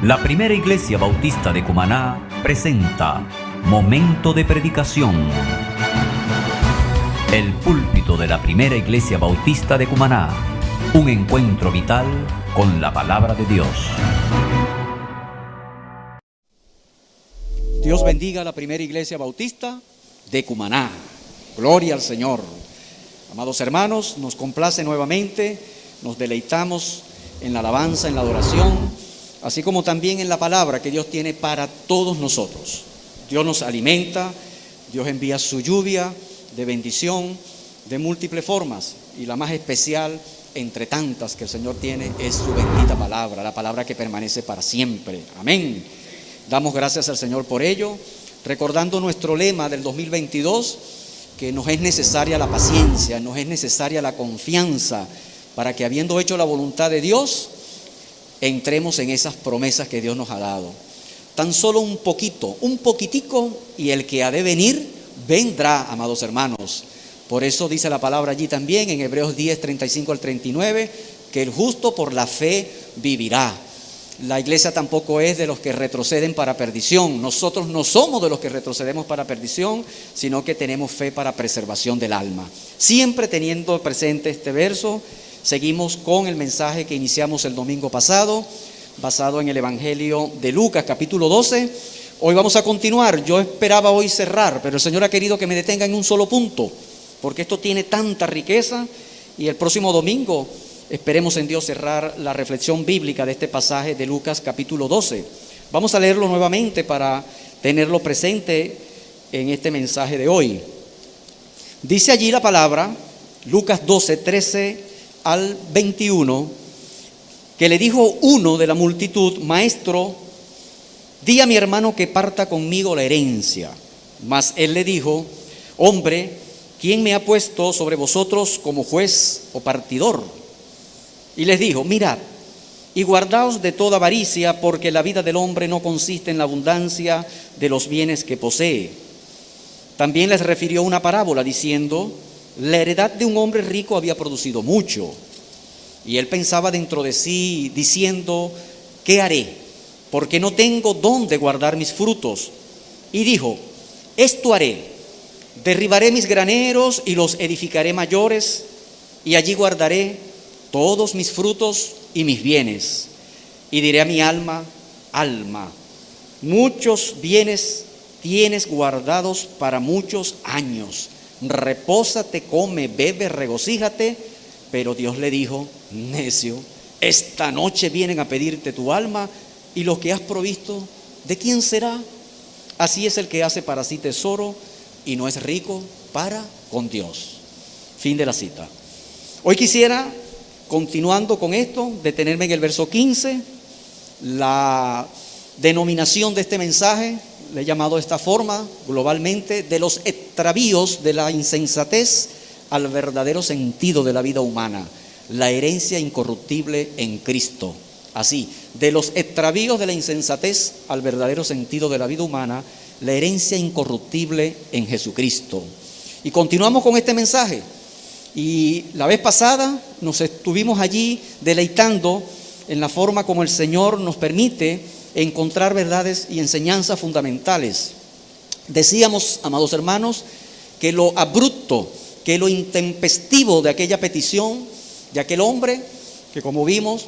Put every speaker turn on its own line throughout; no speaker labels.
La Primera Iglesia Bautista de Cumaná presenta Momento de Predicación. El púlpito de la Primera Iglesia Bautista de Cumaná. Un encuentro vital con la palabra de Dios.
Dios bendiga a la Primera Iglesia Bautista de Cumaná. Gloria al Señor. Amados hermanos, nos complace nuevamente, nos deleitamos en la alabanza, en la adoración, así como también en la palabra que Dios tiene para todos nosotros. Dios nos alimenta, Dios envía su lluvia de bendición de múltiples formas, y la más especial entre tantas que el Señor tiene es su bendita palabra, la palabra que permanece para siempre. Amén. Damos gracias al Señor por ello, recordando nuestro lema del 2022, que nos es necesaria la paciencia, nos es necesaria la confianza, para que habiendo hecho la voluntad de Dios, entremos en esas promesas que Dios nos ha dado. Tan solo un poquitico, y el que ha de venir, vendrá, amados hermanos. Por eso dice la palabra allí también, en Hebreos 10, 35 al 39, que el justo por la fe vivirá. La iglesia tampoco es de los que retroceden para perdición. Nosotros no somos de los que retrocedemos para perdición, sino que tenemos fe para preservación del alma. Siempre teniendo presente este verso, seguimos con el mensaje que iniciamos el domingo pasado, basado en el Evangelio de Lucas, capítulo 12. Hoy vamos a continuar. Yo esperaba hoy cerrar, pero el Señor ha querido que me detenga en un solo punto, porque esto tiene tanta riqueza, y el próximo domingo esperemos en Dios cerrar la reflexión bíblica de este pasaje de Lucas, capítulo 12. Vamos a leerlo nuevamente para tenerlo presente en este mensaje de hoy. Dice allí la palabra, Lucas 12, 13 al 21, que le dijo uno de la multitud: Maestro, di a mi hermano que parta conmigo la herencia. Mas él le dijo: Hombre, ¿quién me ha puesto sobre vosotros como juez o partidor? Y les dijo: Mirad y guardaos de toda avaricia, porque la vida del hombre no consiste en la abundancia de los bienes que posee. También les refirió una parábola diciendo: La heredad de un hombre rico había producido mucho, y él pensaba dentro de sí diciendo: ¿qué haré? Porque no tengo dónde guardar mis frutos. Y dijo: Esto haré: derribaré mis graneros y los edificaré mayores, y allí guardaré todos mis frutos y mis bienes. Y diré a mi alma: alma, muchos bienes tienes guardados para muchos años. Repósate, come, bebe, regocíjate. Pero Dios le dijo: necio, esta noche vienen a pedirte tu alma, y lo que has provisto, ¿de quién será? Así es el que hace para sí tesoro y no es rico para con Dios. Fin de la cita. Hoy quisiera, continuando con esto, detenerme en el verso 15. La denominación de este mensaje le he llamado de esta forma, globalmente: de los extravíos de la insensatez al verdadero sentido de la vida humana, la herencia incorruptible en Cristo. Así, de los extravíos de la insensatez al verdadero sentido de la vida humana, la herencia incorruptible en Jesucristo. Y continuamos con este mensaje. Y la vez pasada nos estuvimos allí deleitando en la forma como el Señor nos permite encontrar verdades y enseñanzas fundamentales. Decíamos, amados hermanos, que lo abrupto, que lo intempestivo de aquella petición de aquel hombre, que como vimos,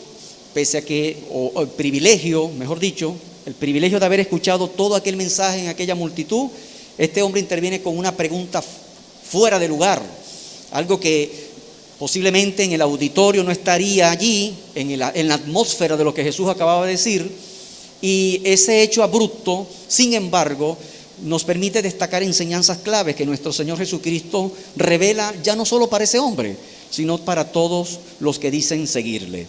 pese a que, o el privilegio, mejor dicho, el privilegio de haber escuchado todo aquel mensaje en aquella multitud, este hombre interviene con una pregunta fuera de lugar, algo que posiblemente en el auditorio no estaría allí, en la atmósfera de lo que Jesús acababa de decir. Y ese hecho abrupto, sin embargo, nos permite destacar enseñanzas claves que nuestro Señor Jesucristo revela ya no solo para ese hombre, sino para todos los que dicen seguirle.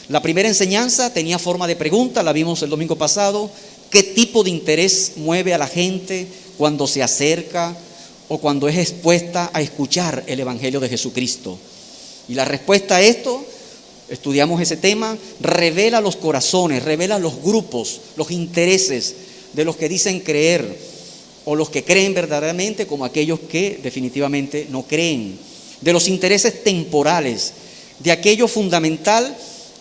La primera enseñanza tenía forma de pregunta, la vimos el domingo pasado: ¿qué tipo de interés mueve a la gente cuando se acerca o cuando es expuesta a escuchar el Evangelio de Jesucristo? Y la respuesta a esto, estudiamos ese tema, revela los corazones, revela los grupos, los intereses de los que dicen creer, o los que creen verdaderamente, como aquellos que definitivamente no creen, de los intereses temporales, de aquello fundamental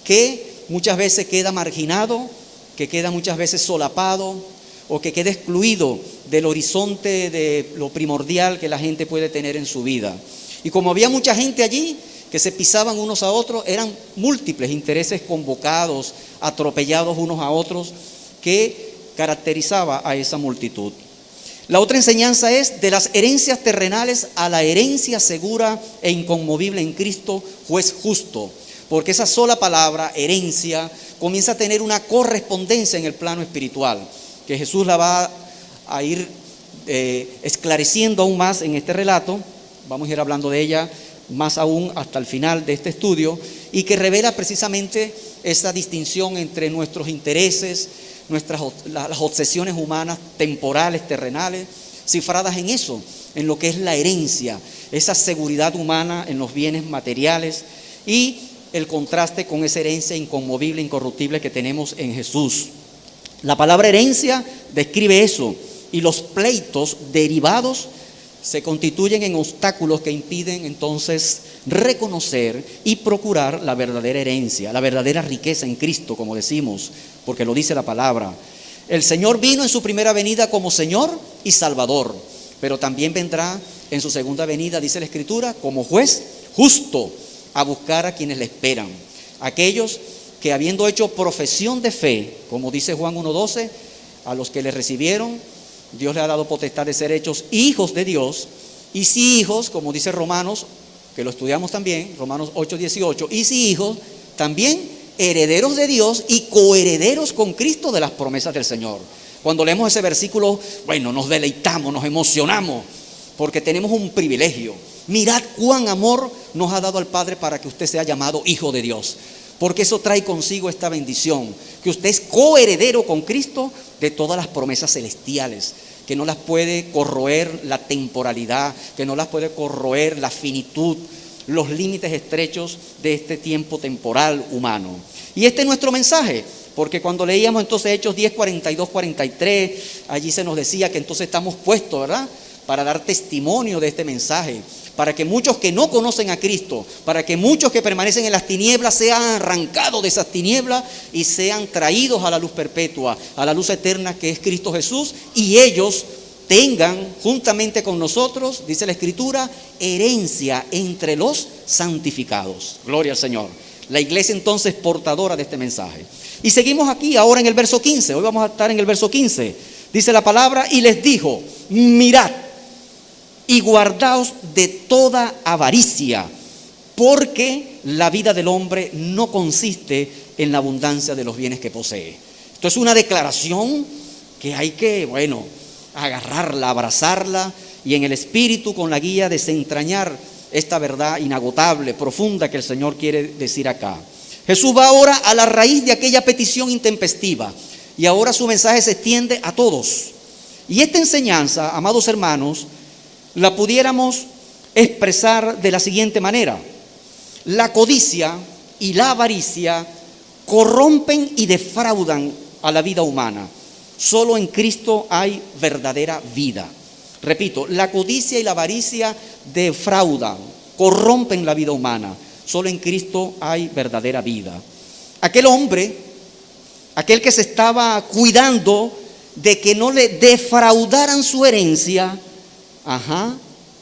que muchas veces queda marginado que queda muchas veces solapado o que queda excluido del horizonte de lo primordial que la gente puede tener en su vida. Y como había mucha gente allí que se pisaban unos a otros, eran múltiples intereses convocados, atropellados unos a otros, que caracterizaba a esa multitud. La otra enseñanza es de las herencias terrenales a la herencia segura e inconmovible en Cristo, juez justo, porque esa sola palabra, herencia, comienza a tener una correspondencia en el plano espiritual, que Jesús la va a ir esclareciendo aún más en este relato. Vamos a ir hablando de ella más aún hasta el final de este estudio, y que revela precisamente esa distinción entre nuestros intereses, las obsesiones humanas temporales, terrenales, cifradas en eso, en lo que es la herencia, esa seguridad humana en los bienes materiales, y el contraste con esa herencia inconmovible, incorruptible que tenemos en Jesús. La palabra herencia describe eso, y los pleitos derivados se constituyen en obstáculos que impiden entonces reconocer y procurar la verdadera herencia, la verdadera riqueza en Cristo, como decimos, porque lo dice la palabra. El Señor vino en su primera venida como Señor y Salvador, pero también vendrá en su segunda venida, dice la Escritura, como juez justo, a buscar a quienes le esperan, aquellos que habiendo hecho profesión de fe, como dice Juan 1:12, a los que le recibieron, Dios le ha dado potestad de ser hechos hijos de Dios, y si hijos, como dice Romanos, que lo estudiamos también, Romanos 8:18, y si hijos, también herederos de Dios y coherederos con Cristo de las promesas del Señor. Cuando leemos ese versículo, bueno, nos deleitamos, nos emocionamos, porque tenemos un privilegio. Mirad cuán amor nos ha dado el Padre para que usted sea llamado hijo de Dios, porque eso trae consigo esta bendición, que usted es coheredero con Cristo de todas las promesas celestiales, que no las puede corroer la temporalidad, que no las puede corroer la finitud, los límites estrechos de este tiempo temporal humano. Y este es nuestro mensaje, porque cuando leíamos entonces Hechos 10, 42, 43, allí se nos decía que entonces estamos puestos, ¿verdad?, para dar testimonio de este mensaje, para que muchos que no conocen a Cristo, para que muchos que permanecen en las tinieblas sean arrancados de esas tinieblas y sean traídos a la luz perpetua, a la luz eterna que es Cristo Jesús, y ellos tengan juntamente con nosotros, dice la Escritura, herencia entre los santificados. Gloria al Señor. La iglesia entonces portadora de este mensaje. Y seguimos aquí ahora en el verso 15, hoy vamos a estar en el verso 15. Dice la palabra, y les dijo, mirad y guardaos de toda avaricia, porque la vida del hombre no consiste en la abundancia de los bienes que posee. Esto es una declaración que hay que, agarrarla, abrazarla y en el espíritu con la guía desentrañar esta verdad inagotable, profunda que el Señor quiere decir acá. Jesús va ahora a la raíz de aquella petición intempestiva y ahora su mensaje se extiende a todos. Y esta enseñanza, amados hermanos, la pudiéramos expresar de la siguiente manera: la codicia y la avaricia corrompen y defraudan a la vida humana. Solo en Cristo hay verdadera vida. Repito, la codicia y la avaricia defraudan, corrompen la vida humana. Solo en Cristo hay verdadera vida. Aquel hombre, aquel que se estaba cuidando de que no le defraudaran su herencia,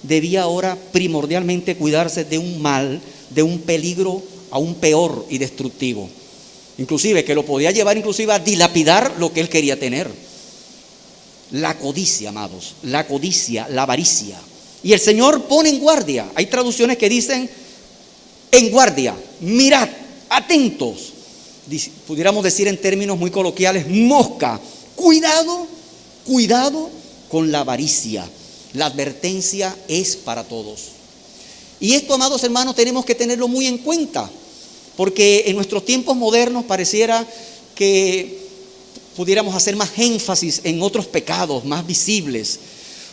debía ahora primordialmente cuidarse de un mal, de un peligro aún peor y destructivo. Inclusive que lo podía llevar inclusive a dilapidar lo que él quería tener. La codicia, amados, la codicia, la avaricia. Y el Señor pone en guardia. Hay traducciones que dicen en guardia, mirad, atentos. Pudiéramos decir en términos muy coloquiales, mosca, cuidado con la avaricia. La advertencia es para todos. Y esto, amados hermanos, tenemos que tenerlo muy en cuenta, porque en nuestros tiempos modernos pareciera que pudiéramos hacer más énfasis en otros pecados más visibles,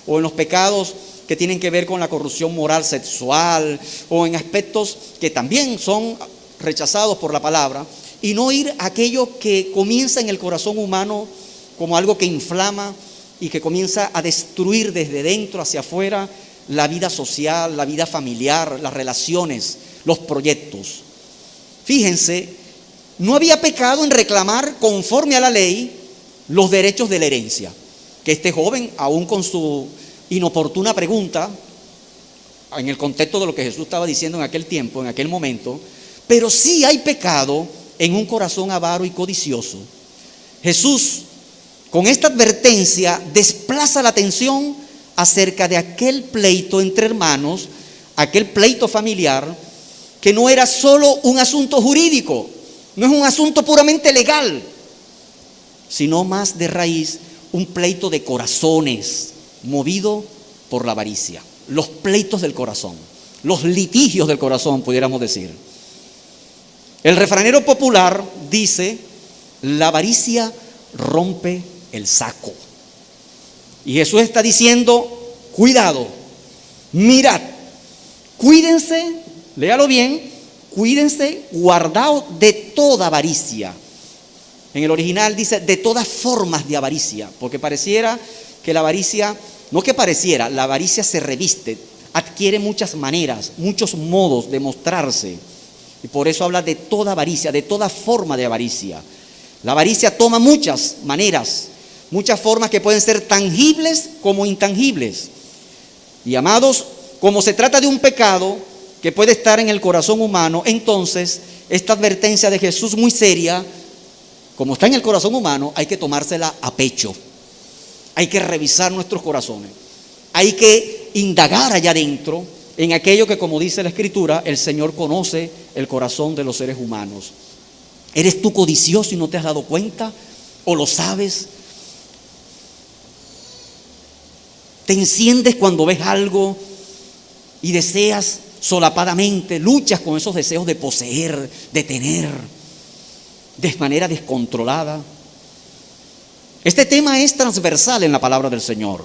o en los pecados que tienen que ver con la corrupción moral sexual, o en aspectos que también son rechazados por la palabra, y no ir a aquello que comienza en el corazón humano como algo que inflama y que comienza a destruir desde dentro hacia afuera la vida social, la vida familiar, las relaciones, los proyectos. Fíjense no había pecado en reclamar conforme a la ley los derechos de la herencia. Que este joven, aún con su inoportuna pregunta, en el contexto de lo que Jesús estaba diciendo en aquel tiempo, en aquel momento, pero sí hay pecado en un corazón avaro y codicioso. Jesús, con esta advertencia, desplaza la atención acerca de aquel pleito entre hermanos, aquel pleito familiar, que no era solo un asunto jurídico, no es un asunto puramente legal, sino más de raíz un pleito de corazones movido por la avaricia. Los pleitos del corazón, los litigios del corazón, pudiéramos decir. El refranero popular dice: la avaricia rompe el saco. Y Jesús está diciendo: cuidado, mirad, cuídense, léalo bien, cuídense, guardaos de toda avaricia. En el original dice de todas formas de avaricia, porque pareciera que la avaricia, no que pareciera, la avaricia se reviste, adquiere muchas maneras, muchos modos de mostrarse. Y por eso habla de toda avaricia, de toda forma de avaricia. La avaricia toma muchas maneras, muchas formas que pueden ser tangibles como intangibles. Y amados, como se trata de un pecado que puede estar en el corazón humano, entonces esta advertencia de Jesús muy seria, como está en el corazón humano, hay que tomársela a pecho. Hay que revisar nuestros corazones. Hay que indagar allá adentro en aquello que, como dice la Escritura, el Señor conoce el corazón de los seres humanos. ¿Eres tú codicioso y no te has dado cuenta? ¿O lo sabes? ¿Te enciendes cuando ves algo y deseas solapadamente, luchas con esos deseos de poseer, de tener, de manera descontrolada? Este tema es transversal en la palabra del Señor.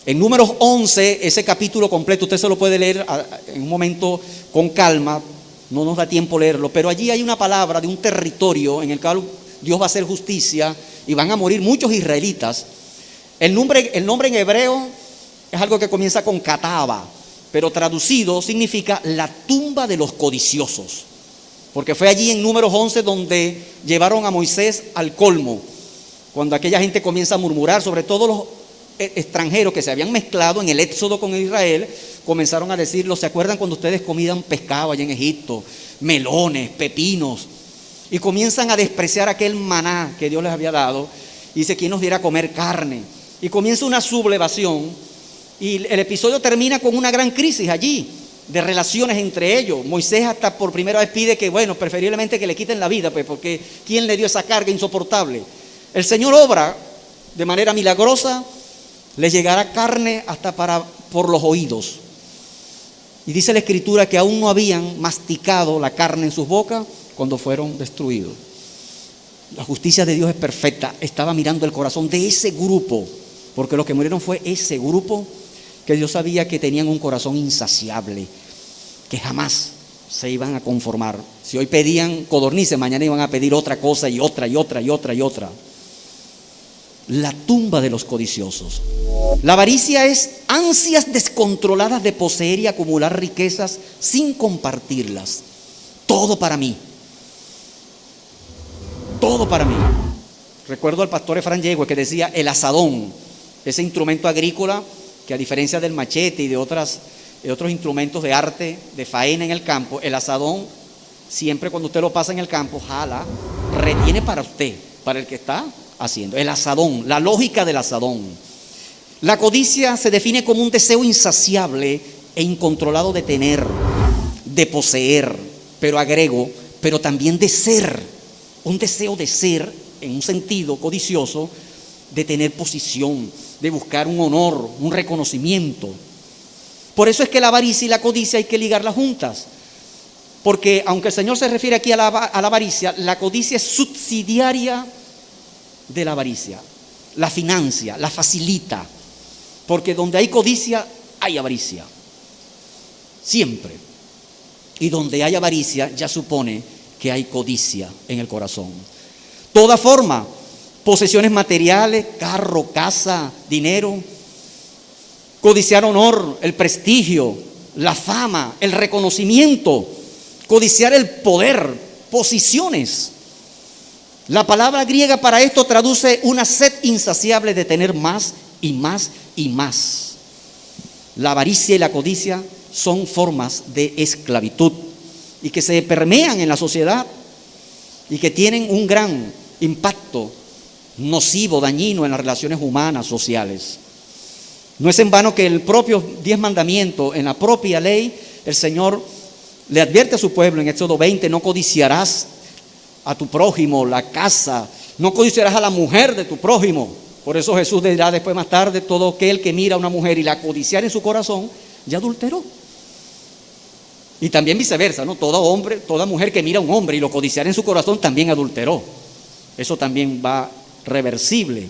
En Números 11, ese capítulo completo, usted se lo puede leer en un momento con calma, no nos da tiempo leerlo, pero allí hay una palabra de un territorio en el cual Dios va a hacer justicia y van a morir muchos israelitas. El nombre en hebreo es algo que comienza con kataba, pero traducido significa la tumba de los codiciosos, porque fue allí en Números 11 donde llevaron a Moisés al colmo, cuando aquella gente comienza a murmurar, sobre todo los extranjeros que se habían mezclado en el éxodo con Israel, comenzaron a decirlo: ¿se acuerdan cuando ustedes comían pescado allá en Egipto? Melones, pepinos. Y comienzan a despreciar aquel maná que Dios les había dado. Y dice: ¿quién nos diera a comer carne? Y comienza una sublevación. Y el episodio termina con una gran crisis allí, de relaciones entre ellos. Moisés hasta por primera vez pide que, bueno, preferiblemente que le quiten la vida, pues, porque ¿quién le dio esa carga insoportable? El Señor obra de manera milagrosa, les llegará carne hasta por los oídos. Y dice la Escritura que aún no habían masticado la carne en sus bocas cuando fueron destruidos. La justicia de Dios es perfecta. Estaba mirando el corazón de ese grupo, porque los que murieron fue ese grupo que Dios sabía que tenían un corazón insaciable, que jamás se iban a conformar. Si hoy pedían codornices, mañana iban a pedir otra cosa y otra y otra y otra y otra. La tumba de los codiciosos. La avaricia es ansias descontroladas de poseer y acumular riquezas sin compartirlas. Todo para mí. Todo para mí. Recuerdo al pastor Efraín Yegüe que decía: el azadón, ese instrumento agrícola que, a diferencia del machete y de otros instrumentos de arte, de faena en el campo, el azadón, siempre cuando usted lo pasa en el campo, jala, retiene para usted, para el que está haciendo. El azadón, la lógica del azadón. La codicia se define como un deseo insaciable e incontrolado de tener, de poseer, pero agrego, pero también de ser. Un deseo de ser, en un sentido codicioso, de tener posición, de buscar un honor, un reconocimiento. Por eso es que la avaricia y la codicia hay que ligarlas juntas. Porque aunque el Señor se refiere aquí a la avaricia, la codicia es subsidiaria de la avaricia. La financia, la facilita. Porque donde hay codicia, hay avaricia. Siempre. Y donde hay avaricia, ya supone que hay codicia en el corazón. Toda forma, posesiones materiales, carro, casa, dinero, codiciar honor, el prestigio, la fama, el reconocimiento, codiciar el poder, posiciones. La palabra griega para esto traduce una sed insaciable de tener más y más y más. La avaricia y la codicia son formas de esclavitud y que se permean en la sociedad y que tienen un gran impacto nocivo, dañino en las relaciones humanas, sociales. No es en vano que el propio 10 mandamientos, en la propia ley, el Señor le advierte a su pueblo en Éxodo 20, no codiciarás a tu prójimo, la casa, no codiciarás a la mujer de tu prójimo. Por eso Jesús dirá después más tarde, todo aquel que mira a una mujer y la codiciar en su corazón, ya adulteró. Y también viceversa, ¿no? Todo hombre, toda mujer que mira a un hombre y lo codiciar en su corazón también adulteró. Eso también va reversible.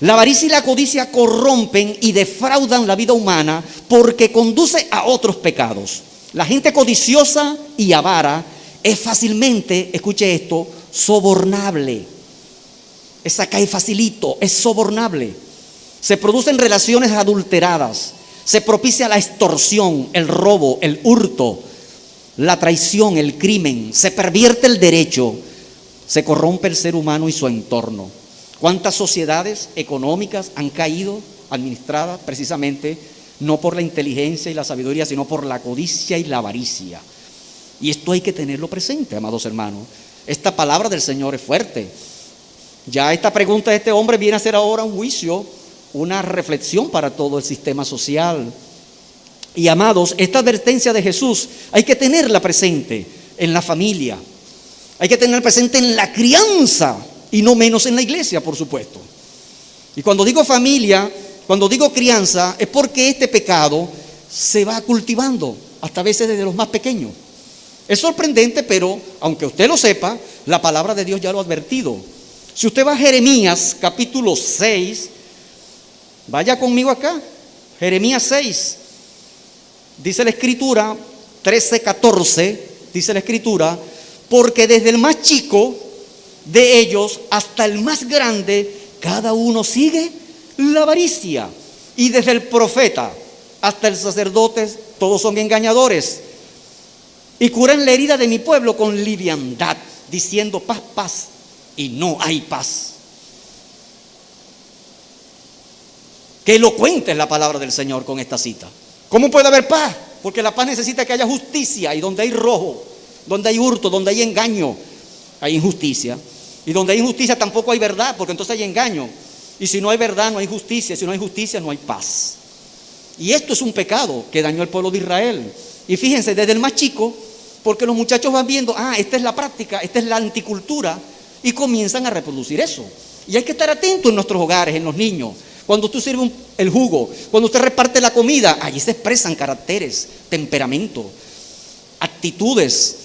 La avaricia y la codicia corrompen y defraudan la vida humana porque conduce a otros pecados. La gente codiciosa y avara es fácilmente, escuche esto, sobornable. Esa cae facilito, es sobornable. Se producen relaciones adulteradas. Se propicia la extorsión, el robo, el hurto, la traición, el crimen. Se pervierte el derecho. Se corrompe el ser humano y su entorno. ¿Cuántas sociedades económicas han caído administradas precisamente no por la inteligencia y la sabiduría, sino por la codicia y la avaricia? Y esto hay que tenerlo presente, amados hermanos. Esta palabra del Señor es fuerte. Ya esta pregunta de este hombre viene a ser ahora un juicio, una reflexión para todo el sistema social. Y amados, esta advertencia de Jesús hay que tenerla presente en la familia. Hay que tenerla presente en la crianza y no menos en la iglesia, por supuesto. Y cuando digo familia, cuando digo crianza, es porque este pecado se va cultivando, hasta a veces desde los más pequeños. Es sorprendente, pero aunque usted lo sepa, la palabra de Dios ya lo ha advertido. Si usted va a Jeremías capítulo 6, vaya conmigo acá, Jeremías 6, dice la escritura, 13:14, dice la escritura, porque desde el más chico de ellos hasta el más grande, cada uno sigue la avaricia. Y desde el profeta hasta el sacerdote, todos son engañadores. Y curan la herida de mi pueblo con liviandad, diciendo paz, paz, y no hay paz. Qué elocuente es la palabra del Señor con esta cita. ¿Cómo puede haber paz? Porque la paz necesita que haya justicia, y donde hay robo, donde hay hurto, donde hay engaño, hay injusticia. Y donde hay injusticia tampoco hay verdad, porque entonces hay engaño. Y si no hay verdad, no hay justicia. Si no hay justicia, no hay paz. Y esto es un pecado que dañó al pueblo de Israel. Y fíjense, desde el más chico, porque los muchachos van viendo, esta es la práctica, esta es la anticultura, y comienzan a reproducir eso. Y hay que estar atentos en nuestros hogares, en los niños. Cuando tú sirves el jugo, cuando usted reparte la comida, allí se expresan caracteres, temperamento, actitudes.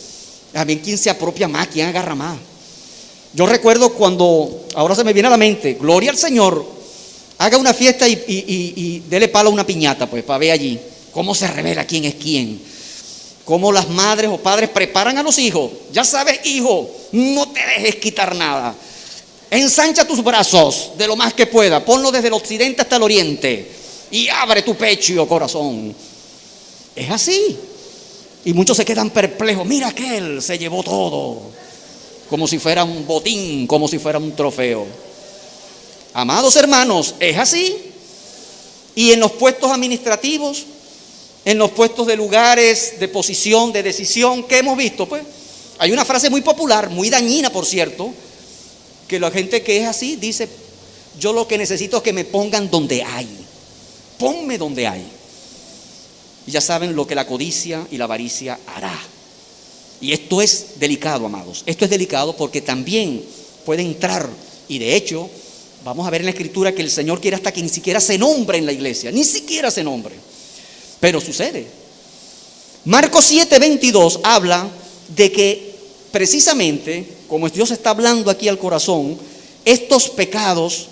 A ver quién se apropia más, quién agarra más. Yo recuerdo cuando, ahora se me viene a la mente, gloria al Señor, haga una fiesta y dele palo a una piñata, pues, para ver allí cómo se revela quién es quién. Cómo las madres o padres preparan a los hijos. Ya sabes, hijo, no te dejes quitar nada. Ensancha tus brazos de lo más que pueda. Ponlo desde el occidente hasta el oriente. Y abre tu pecho, corazón. Es así. Y muchos se quedan perplejos. Mira aquel, se llevó todo. Como si fuera un botín, como si fuera un trofeo. Amados hermanos, es así. Y en los puestos administrativos, en los puestos de lugares de posición, de decisión, ¿qué hemos visto? Pues hay una frase muy popular, muy dañina, por cierto, que la gente que es así dice: yo lo que necesito es que me pongan donde hay. Ponme donde hay. Y ya saben lo que la codicia y la avaricia hará. Y esto es delicado, amados. Esto es delicado porque también puede entrar, y de hecho, vamos a ver en la Escritura que el Señor quiere hasta que ni siquiera se nombre en la iglesia, ni siquiera se nombre. Pero sucede. Marcos 7:22 habla de que precisamente, como Dios está hablando aquí al corazón, estos pecados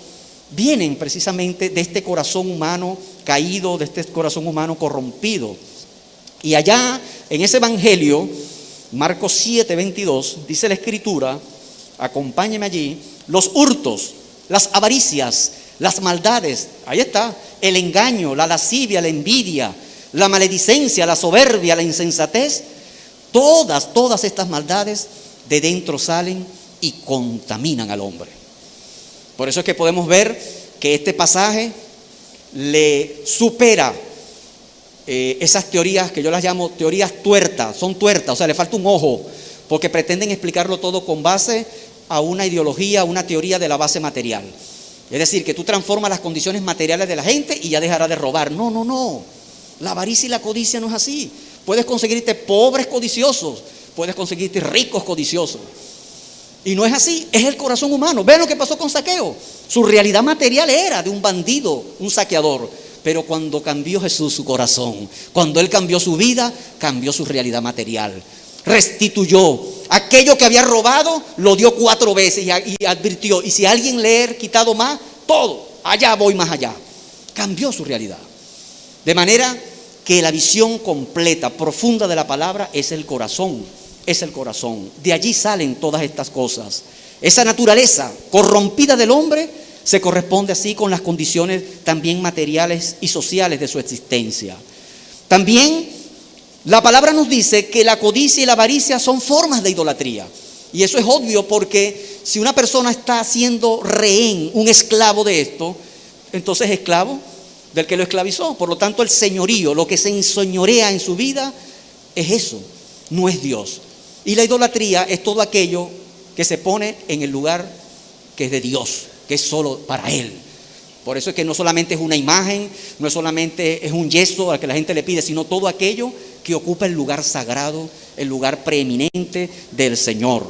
vienen precisamente de este corazón humano caído, de este corazón humano corrompido. Y allá en ese evangelio, Marcos 7:22, dice la Escritura, acompáñeme allí, los hurtos, las avaricias, las maldades, ahí está, el engaño, la lascivia, la envidia, la maledicencia, la soberbia, la insensatez, todas estas maldades de dentro salen y contaminan al hombre. Por eso es que podemos ver que este pasaje le supera esas teorías que yo las llamo teorías tuertas, son tuertas, o sea, le falta un ojo, porque pretenden explicarlo todo con base a una ideología, una teoría de la base material. Es decir, que tú transformas las condiciones materiales de la gente y ya dejará de robar. No, no, no. La avaricia y la codicia no es así. Puedes conseguirte pobres codiciosos, puedes conseguirte ricos codiciosos. Y no es así, es el corazón humano. Vean lo que pasó con Zaqueo. Su realidad material era de un bandido, un saqueador. Pero cuando cambió Jesús su corazón, cuando Él cambió su vida, cambió su realidad material. Restituyó aquello que había robado, lo dio 4 veces y advirtió: y si alguien le he quitado más, todo, allá voy más allá. Cambió su realidad. De manera que la visión completa, profunda de la palabra es el corazón. Es el corazón. De allí salen todas estas cosas. Esa naturaleza corrompida del hombre se corresponde así con las condiciones también materiales y sociales de su existencia. También la palabra nos dice que la codicia y la avaricia son formas de idolatría. Y eso es obvio, porque si una persona está siendo rehén, un esclavo de esto, entonces es esclavo del que lo esclavizó. Por lo tanto, el señorío, lo que se enseñorea en su vida, es eso, no es Dios. Y la idolatría es todo aquello que se pone en el lugar que es de Dios, que es solo para Él. Por eso es que no solamente es una imagen, no es solamente es un yeso al que la gente le pide, sino todo aquello que ocupa el lugar sagrado, el lugar preeminente del Señor.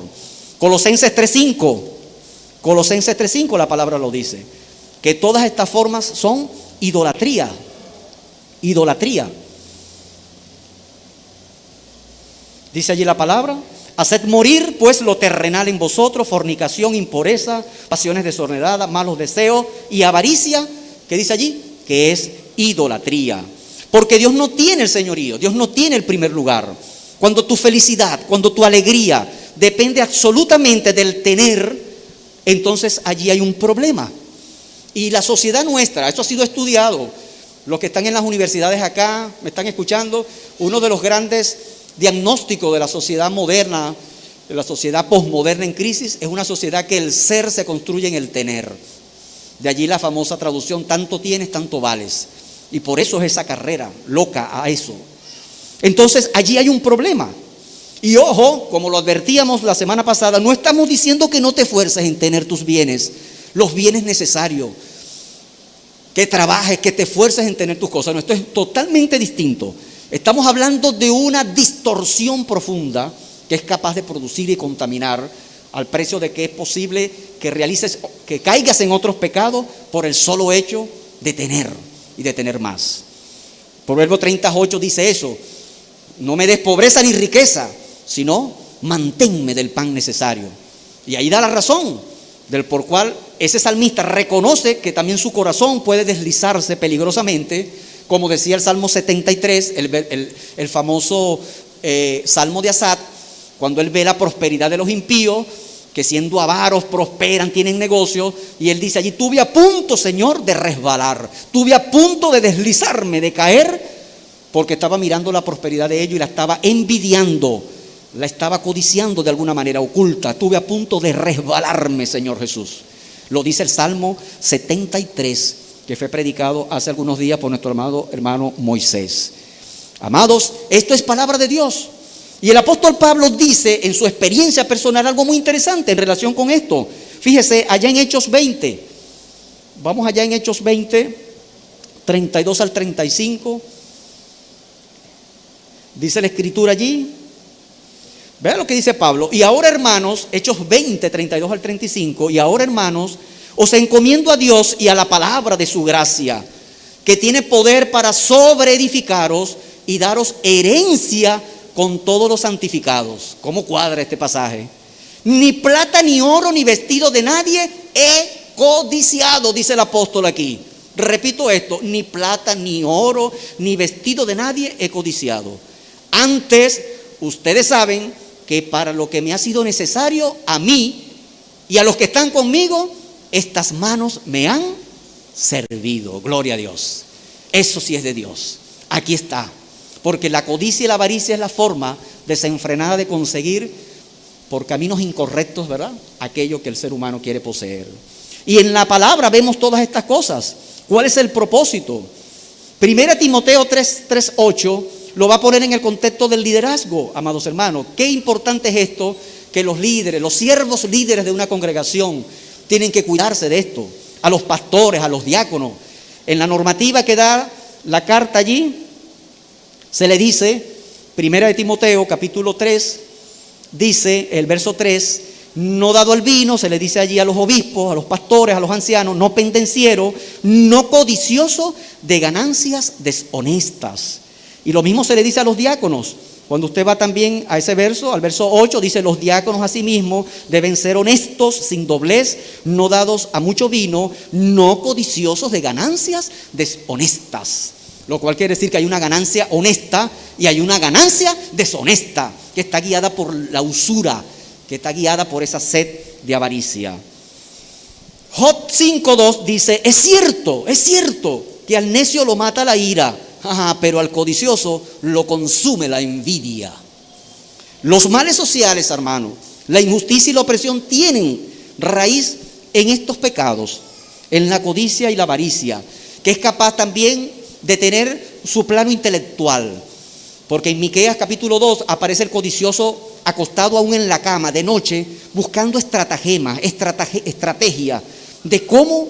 Colosenses 3:5 la palabra lo dice, que todas estas formas son idolatría. Idolatría. Dice allí la palabra: haced morir pues lo terrenal en vosotros, fornicación, impureza, pasiones desordenadas, malos deseos y avaricia, que dice allí, que es idolatría. Porque Dios no tiene el señorío, Dios no tiene el primer lugar. Cuando tu felicidad, cuando tu alegría depende absolutamente del tener, entonces allí hay un problema. Y la sociedad nuestra, esto ha sido estudiado, los que están en las universidades acá, me están escuchando, uno de los grandes diagnósticos de la sociedad moderna, de la sociedad posmoderna en crisis, es una sociedad que el ser se construye en el tener. De allí la famosa traducción: tanto tienes, tanto vales. Y por eso es esa carrera loca a eso. Entonces allí hay un problema. Y ojo, como lo advertíamos la semana pasada, no estamos diciendo que no te esfuerces en tener tus bienes, los bienes necesarios, que trabajes, que te esfuerces en tener tus cosas. No, esto es totalmente distinto. Estamos hablando de una distorsión profunda que es capaz de producir y contaminar, al precio de que es posible que caigas en otros pecados por el solo hecho de tener y de tener más. Proverbio 38 dice eso: no me des pobreza ni riqueza, sino manténme del pan necesario. Y ahí da la razón del por cual ese salmista reconoce que también su corazón puede deslizarse peligrosamente, como decía el Salmo 73, el famoso Salmo de Asaf, cuando él ve la prosperidad de los impíos, que siendo avaros prosperan, tienen negocios, y él dice allí: tuve a punto, Señor, de resbalar, tuve a punto de deslizarme, de caer, porque estaba mirando la prosperidad de ellos y la estaba envidiando, la estaba codiciando de alguna manera oculta. Tuve a punto de resbalarme, Señor Jesús. Lo dice el Salmo 73, que fue predicado hace algunos días por nuestro amado hermano Moisés. Amados, esto es palabra de Dios. Y el apóstol Pablo dice en su experiencia personal algo muy interesante en relación con esto. Fíjese, allá en Hechos 20, vamos allá en Hechos 20, 32 al 35, dice la escritura allí. Vean lo que dice Pablo: y ahora, hermanos, Hechos 20, 32 al 35, y ahora, hermanos, os encomiendo a Dios y a la palabra de su gracia, que tiene poder para sobreedificaros y daros herencia con todos los santificados. ¿Cómo cuadra este pasaje? Ni plata, ni oro, ni vestido de nadie he codiciado, dice el apóstol aquí. Repito esto: ni plata, ni oro, ni vestido de nadie he codiciado. Antes, ustedes saben que para lo que me ha sido necesario a mí y a los que están conmigo, estas manos me han servido. Gloria a Dios. Eso sí es de Dios. Aquí está. Porque la codicia y la avaricia es la forma desenfrenada de conseguir por caminos incorrectos, ¿verdad?, aquello que el ser humano quiere poseer. Y en la palabra vemos todas estas cosas. ¿Cuál es el propósito? 1 Timoteo 3:8 lo va a poner en el contexto del liderazgo, amados hermanos. Qué importante es esto, que los líderes, los siervos líderes de una congregación tienen que cuidarse de esto. A los pastores, a los diáconos. En la normativa que da la carta allí, se le dice, 1 Timoteo capítulo 3, dice el verso 3, no dado el vino, se le dice allí a los obispos, a los pastores, a los ancianos, no pendenciero, no codicioso de ganancias deshonestas. Y lo mismo se le dice a los diáconos. Cuando usted va también a ese verso, al verso 8, dice: los diáconos asimismo deben ser honestos, sin doblez, no dados a mucho vino, no codiciosos de ganancias deshonestas. Lo cual quiere decir que hay una ganancia honesta y hay una ganancia deshonesta, que está guiada por la usura, que está guiada por esa sed de avaricia. Job 5:2 dice: es cierto que al necio lo mata la ira, pero al codicioso lo consume la envidia. Los males sociales, hermano, la injusticia y la opresión tienen raíz en estos pecados, en la codicia y la avaricia, que es capaz también de tener su plano intelectual. Porque en Miqueas capítulo 2 aparece el codicioso acostado aún en la cama de noche, buscando estrategia de cómo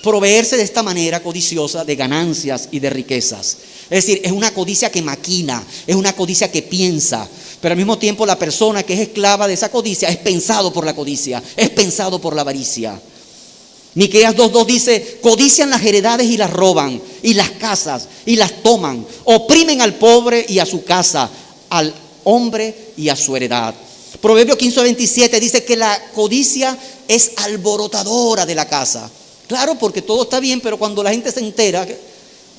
proveerse de esta manera codiciosa de ganancias y de riquezas. Es decir, es una codicia que maquina, es una codicia que piensa, pero al mismo tiempo la persona que es esclava de esa codicia es pensado por la codicia, es pensado por la avaricia. Miqueas 2:2 dice: codician las heredades y las roban, y las casas y las toman, oprimen al pobre y a su casa, al hombre y a su heredad. Proverbio 15:27 dice que la codicia es alborotadora de la casa. Claro, porque todo está bien, pero cuando la gente se entera,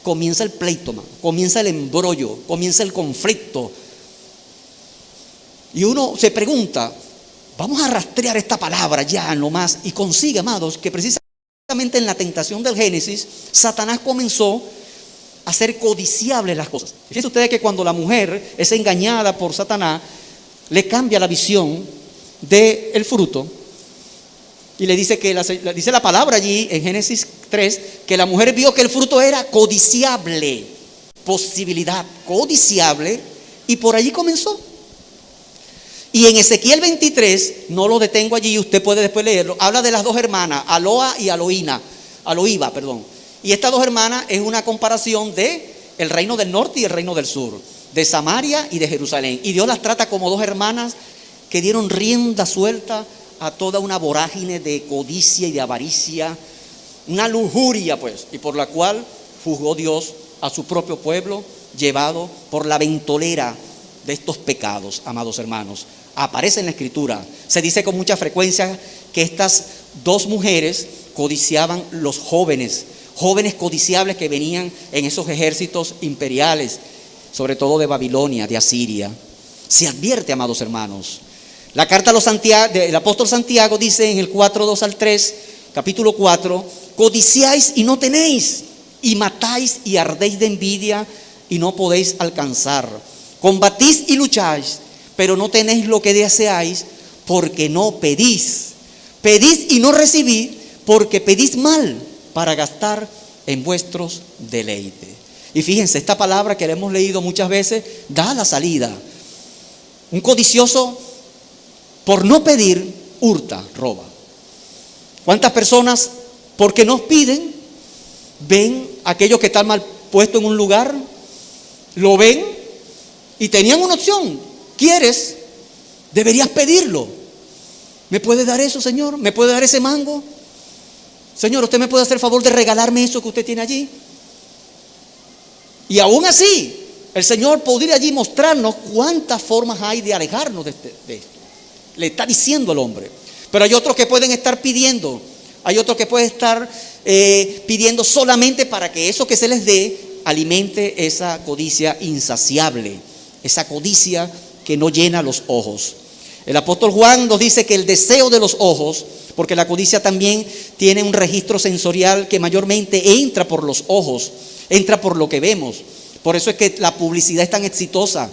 comienza el pleito, comienza el embrollo, comienza el conflicto. Y uno se pregunta: vamos a rastrear esta palabra ya nomás, y consigue, amados, que precisamente en la tentación del Génesis, Satanás comenzó a hacer codiciables las cosas. Fíjense ustedes que cuando la mujer es engañada por Satanás, le cambia la visión del fruto. Y le dice dice la palabra allí en Génesis 3, que la mujer vio que el fruto era codiciable, posibilidad codiciable, y por allí comenzó. Y en Ezequiel 23, no lo detengo allí, usted puede después leerlo, habla de las dos hermanas, Aloa y Aloíba. Y estas dos hermanas es una comparación de el reino del norte y el reino del sur, de Samaria y de Jerusalén. Y Dios las trata como dos hermanas que dieron rienda suelta a toda una vorágine de codicia y de avaricia, una lujuria pues, y por la cual juzgó Dios a su propio pueblo, llevado por la ventolera de estos pecados, amados hermanos. Aparece en la Escritura, se dice con mucha frecuencia que estas dos mujeres codiciaban los jóvenes codiciables que venían en esos ejércitos imperiales, sobre todo de Babilonia, de Asiria. Se advierte, amados hermanos. La carta del apóstol Santiago dice en el 4:2 al 3, capítulo 4: codiciáis y no tenéis, y matáis y ardéis de envidia y no podéis alcanzar. Combatís y lucháis, pero no tenéis lo que deseáis, porque no pedís. Pedís y no recibís, porque pedís mal, para gastar en vuestros deleites. Y fíjense, esta palabra que la hemos leído muchas veces da la salida. Un codicioso, por no pedir, hurta, roba. ¿Cuántas personas, porque no piden, ven aquellos que están mal puestos en un lugar, lo ven y tenían una opción? ¿Quieres? Deberías pedirlo. ¿Me puede dar eso, Señor? ¿Me puede dar ese mango? Señor, ¿usted me puede hacer el favor de regalarme eso que usted tiene allí? Y aún así, el Señor podría allí mostrarnos cuántas formas hay de alejarnos de esto. Le está diciendo al hombre. Pero hay otros que pueden estar pidiendo. Hay otros que pueden estar pidiendo solamente para que eso que se les dé alimente esa codicia insaciable, esa codicia que no llena los ojos. El apóstol Juan nos dice que el deseo de los ojos, porque la codicia también tiene un registro sensorial que mayormente entra por los ojos, entra por lo que vemos. Por eso es que la publicidad es tan exitosa.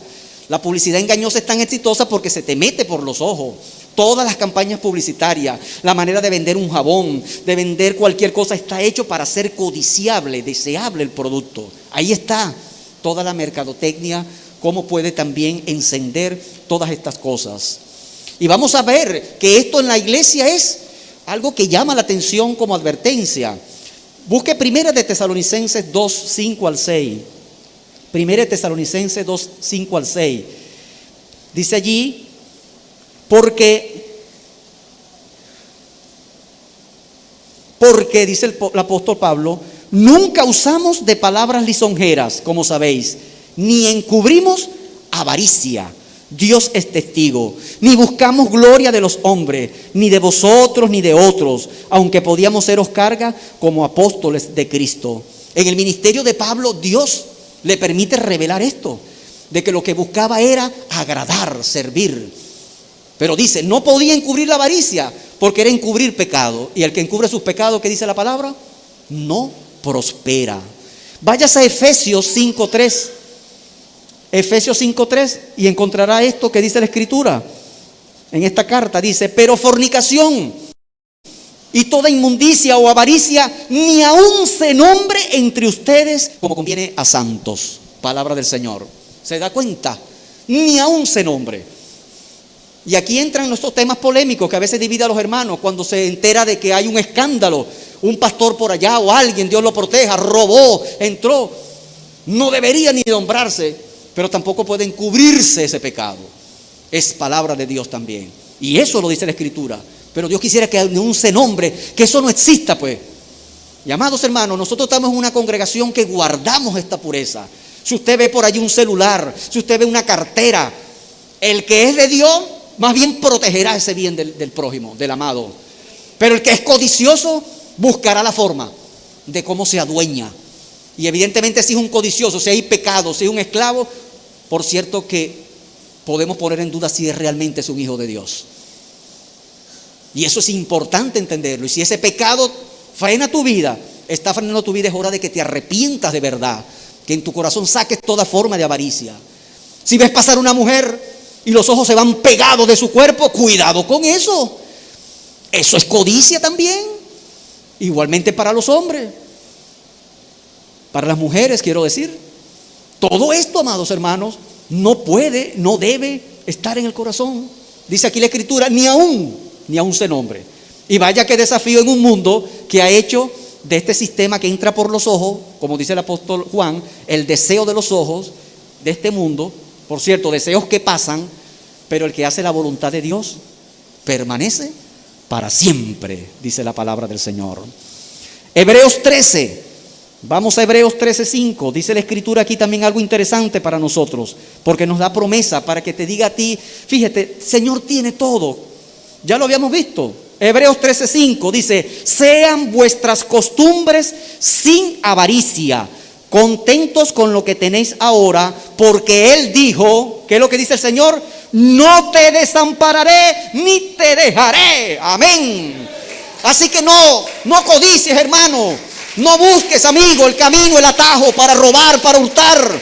La publicidad engañosa es tan exitosa porque se te mete por los ojos. Todas las campañas publicitarias, la manera de vender un jabón, de vender cualquier cosa, está hecho para ser codiciable, deseable el producto. Ahí está toda la mercadotecnia, cómo puede también encender todas estas cosas. Y vamos a ver que esto en la iglesia es algo que llama la atención como advertencia. Busque 1 de Tesalonicenses 2, 5 al 6. 1 de Tesalonicenses 2, 5 al 6. Dice allí, porque dice el apóstol Pablo, nunca usamos de palabras lisonjeras, como sabéis, ni encubrimos avaricia. Dios es testigo. Ni buscamos gloria de los hombres, ni de vosotros, ni de otros, aunque podíamos seros carga como apóstoles de Cristo. En el ministerio de Pablo, Dios le permite revelar esto, de que lo que buscaba era agradar, servir. Pero dice, no podía encubrir la avaricia, porque era encubrir pecado. Y el que encubre sus pecados, ¿qué dice la palabra? No prospera. Váyase a Efesios 5:3. Efesios 5:3 y encontrará esto que dice la Escritura. En esta carta dice, pero fornicación y toda inmundicia o avaricia ni aun se nombre entre ustedes como conviene a santos. Palabra del Señor. ¿Se da cuenta? Ni aun se nombre. Y aquí entran nuestros temas polémicos que a veces divide a los hermanos cuando se entera de que hay un escándalo. Un pastor por allá o alguien, Dios lo proteja, robó, entró. No debería ni nombrarse, pero tampoco puede encubrirse ese pecado. Es palabra de Dios también. Y eso lo dice la Escritura. Pero Dios quisiera que aún se nombre, que eso no exista, pues. Y amados hermanos, nosotros estamos en una congregación que guardamos esta pureza. Si usted ve por allí un celular, si usted ve una cartera, el que es de Dios, más bien protegerá ese bien del prójimo, del amado. Pero el que es codicioso, buscará la forma de cómo se adueña. Y evidentemente si es un codicioso, si hay pecado, si es un esclavo, por cierto que podemos poner en duda si realmente es un hijo de Dios. Y eso es importante entenderlo. Y si ese pecado frena tu vida, está frenando tu vida, es hora de que te arrepientas de verdad, que en tu corazón saques toda forma de avaricia. Si ves pasar una mujer y los ojos se van pegados de su cuerpo, cuidado con eso. Eso es codicia también. Igualmente para los hombres, para las mujeres, quiero decir. Todo esto, amados hermanos, no puede, no debe estar en el corazón. Dice aquí la Escritura, ni aún se nombre. Y vaya que desafío en un mundo que ha hecho de este sistema que entra por los ojos, como dice el apóstol Juan, el deseo de los ojos de este mundo. Por cierto, deseos que pasan, pero el que hace la voluntad de Dios permanece para siempre, dice la palabra del Señor. Hebreos 13, vamos a Hebreos 13:5, dice la Escritura aquí también algo interesante para nosotros, porque nos da promesa para que te diga a ti, fíjate, Señor tiene todo, ya lo habíamos visto. Hebreos 13:5 dice, sean vuestras costumbres sin avaricia, contentos con lo que tenéis ahora, porque Él dijo, ¿qué es lo que dice el Señor? No te desampararé ni te dejaré. Amén. Así que no codicies, hermano. No busques, amigo, el camino, el atajo para robar, para hurtar.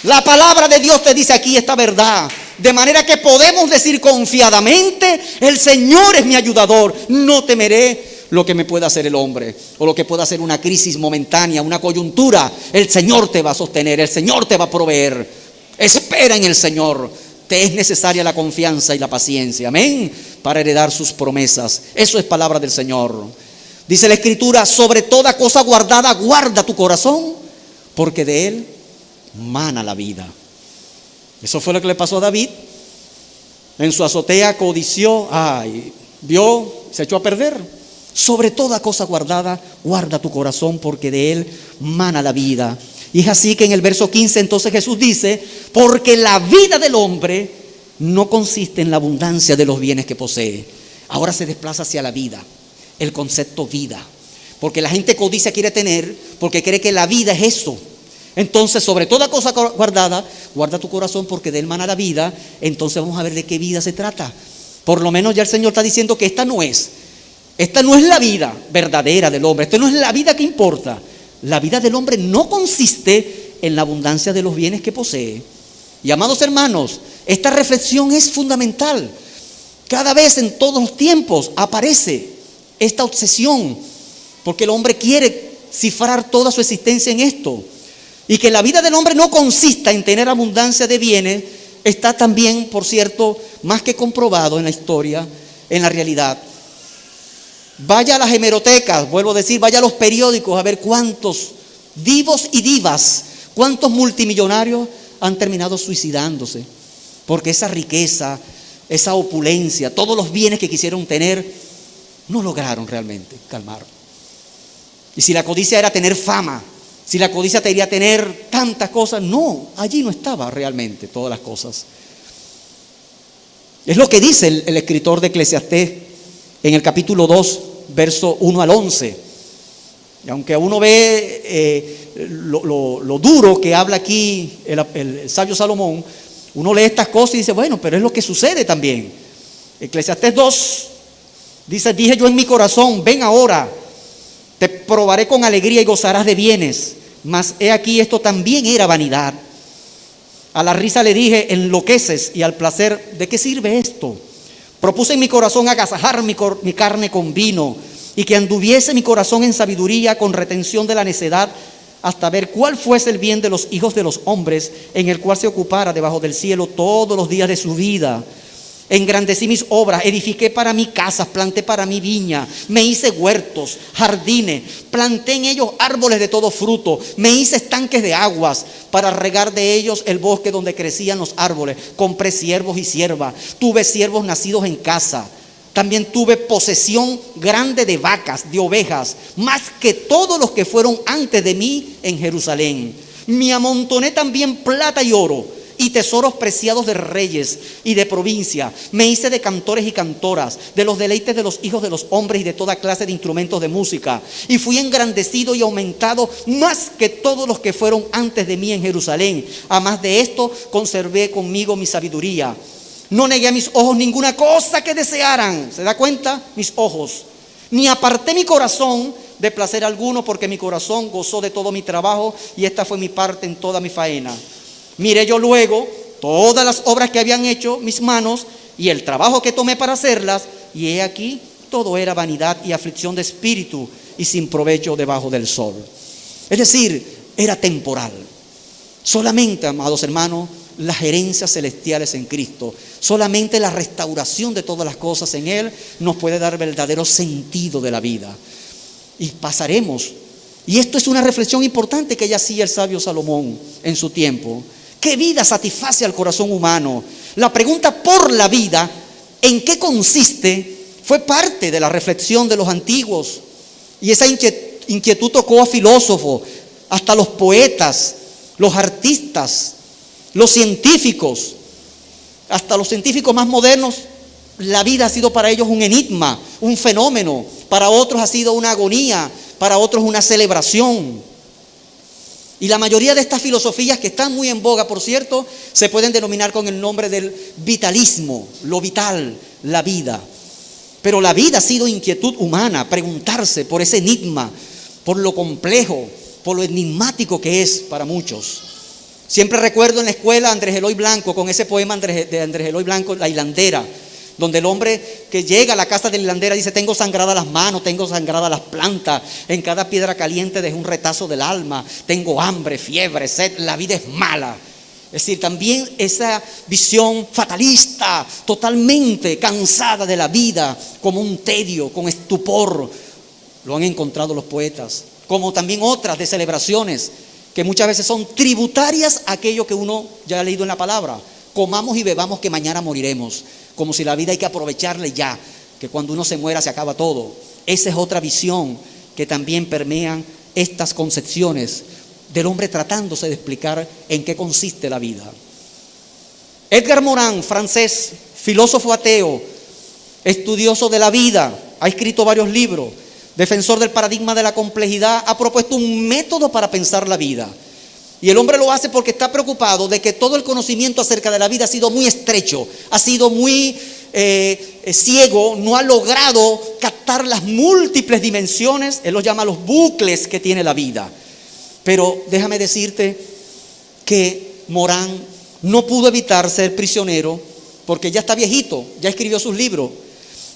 La palabra de Dios te dice aquí esta verdad. De manera que podemos decir confiadamente, el Señor es mi ayudador, no temeré lo que me pueda hacer el hombre, o lo que pueda hacer una crisis momentánea, una coyuntura. El Señor te va a sostener, el Señor te va a proveer. Espera en el Señor. Te es necesaria la confianza y la paciencia, amén, para heredar sus promesas. Eso es palabra del Señor. Dice la Escritura, sobre toda cosa guardada, guarda tu corazón, porque de él mana la vida. Eso fue lo que le pasó a David. En su azotea codició, vio, se echó a perder. Sobre toda cosa guardada, guarda tu corazón, porque de él mana la vida. Y es así que en el verso 15 entonces Jesús dice, porque la vida del hombre no consiste en la abundancia de los bienes que posee. Ahora se desplaza hacia la vida, el concepto vida. Porque la gente codicia quiere tener, porque cree que la vida es eso. Entonces, sobre toda cosa guardada, guarda tu corazón, porque de él mana la vida. Entonces vamos a ver de qué vida se trata. Por lo menos ya el Señor está diciendo que esta no es la vida verdadera del hombre. Esta no es la vida que importa. La vida del hombre no consiste en la abundancia de los bienes que posee. Y amados hermanos, esta reflexión es fundamental. Cada vez en todos los tiempos aparece esta obsesión, porque el hombre quiere cifrar toda su existencia en esto. Y que la vida del hombre no consista en tener abundancia de bienes, está también, por cierto, más que comprobado en la historia, en la realidad. Vaya a las hemerotecas, vuelvo a decir, vaya a los periódicos a ver cuántos divos y divas, cuántos multimillonarios han terminado suicidándose, porque esa riqueza, esa opulencia, todos los bienes que quisieron tener, no lograron realmente calmar. Y si la codicia era tener fama, si la codicia te quería tener tantas cosas, no, allí no estaba realmente todas las cosas. Es lo que dice el escritor de Eclesiastés en el capítulo 2, verso 1 al 11. Y aunque uno ve lo duro que habla aquí el sabio Salomón, uno lee estas cosas y dice, bueno, pero es lo que sucede también. Eclesiastés 2 dice, dije yo en mi corazón, ven ahora, te probaré con alegría y gozarás de bienes. Mas he aquí, esto también era vanidad. A la risa le dije, enloqueces, y al placer, ¿de qué sirve esto? Propuse en mi corazón agasajar mi carne con vino, y que anduviese mi corazón en sabiduría con retención de la necedad, hasta ver cuál fuese el bien de los hijos de los hombres, en el cual se ocupara debajo del cielo todos los días de su vida. Engrandecí mis obras, edifiqué para mí casas, planté para mí viña, me hice huertos, jardines, planté en ellos árboles de todo fruto, me hice estanques de aguas para regar de ellos el bosque donde crecían los árboles. Compré siervos y siervas, tuve siervos nacidos en casa. También tuve posesión grande de vacas, de ovejas, más que todos los que fueron antes de mí en Jerusalén. Me amontoné también plata y oro y tesoros preciados de reyes y de provincia. Me hice de cantores y cantoras, de los deleites de los hijos de los hombres y de toda clase de instrumentos de música. Y fui engrandecido y aumentado más que todos los que fueron antes de mí en Jerusalén. Además de esto, conservé conmigo mi sabiduría. No negué a mis ojos ninguna cosa que desearan. ¿Se da cuenta? Mis ojos. Ni aparté mi corazón de placer alguno, porque mi corazón gozó de todo mi trabajo y esta fue mi parte en toda mi faena. Miré yo luego todas las obras que habían hecho mis manos y el trabajo que tomé para hacerlas, y he aquí, todo era vanidad y aflicción de espíritu y sin provecho debajo del sol. Es decir, era temporal. Solamente, amados hermanos, las herencias celestiales en Cristo, solamente la restauración de todas las cosas en Él nos puede dar verdadero sentido de la vida. Y pasaremos. Y esto es una reflexión importante que ya hacía el sabio Salomón en su tiempo. ¿Qué vida satisface al corazón humano? La pregunta por la vida, ¿en qué consiste?, fue parte de la reflexión de los antiguos. Y esa inquietud tocó a filósofos, hasta los poetas, los artistas, los científicos, hasta los científicos más modernos. La vida ha sido para ellos un enigma, un fenómeno. Para otros ha sido una agonía, para otros una celebración. Y la mayoría de estas filosofías, que están muy en boga, por cierto, se pueden denominar con el nombre del vitalismo, lo vital, la vida. Pero la vida ha sido inquietud humana, preguntarse por ese enigma, por lo complejo, por lo enigmático que es para muchos. Siempre recuerdo en la escuela a Andrés Eloy Blanco, con ese poema de Andrés Eloy Blanco, La hilandera, donde el hombre que llega a la casa de la hilandera dice: tengo sangradas las manos, tengo sangradas las plantas, en cada piedra caliente dejé un retazo del alma, tengo hambre, fiebre, sed, la vida es mala. Es decir, también esa visión fatalista, totalmente cansada de la vida, como un tedio, con estupor, lo han encontrado los poetas. Como también otras de celebraciones, que muchas veces son tributarias a aquello que uno ya ha leído en la palabra. Comamos y bebamos que mañana moriremos. Como si la vida hay que aprovecharla ya, que cuando uno se muera se acaba todo. Esa es otra visión que también permean estas concepciones del hombre tratándose de explicar en qué consiste la vida. Edgar Morin, francés, filósofo ateo, estudioso de la vida, ha escrito varios libros, defensor del paradigma de la complejidad, ha propuesto un método para pensar la vida. Y el hombre lo hace porque está preocupado de que todo el conocimiento acerca de la vida ha sido muy estrecho, ha sido muy ciego, no ha logrado captar las múltiples dimensiones, él los llama los bucles que tiene la vida. Pero déjame decirte que Morán no pudo evitar ser prisionero porque ya está viejito, ya escribió sus libros.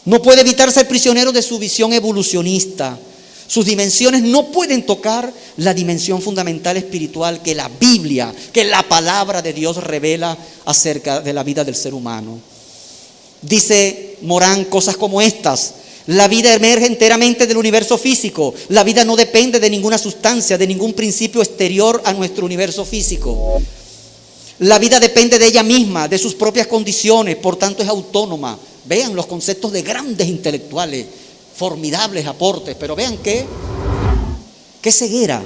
No puede evitar ser prisionero de su visión evolucionista. Sus dimensiones no pueden tocar la dimensión fundamental espiritual que la Biblia, que la palabra de Dios revela acerca de la vida del ser humano. Dice Morán cosas como estas: la vida emerge enteramente del universo físico. La vida no depende de ninguna sustancia, de ningún principio exterior a nuestro universo físico. La vida depende de ella misma, de sus propias condiciones, por tanto es autónoma. Vean los conceptos de grandes intelectuales, formidables aportes, pero vean qué ceguera.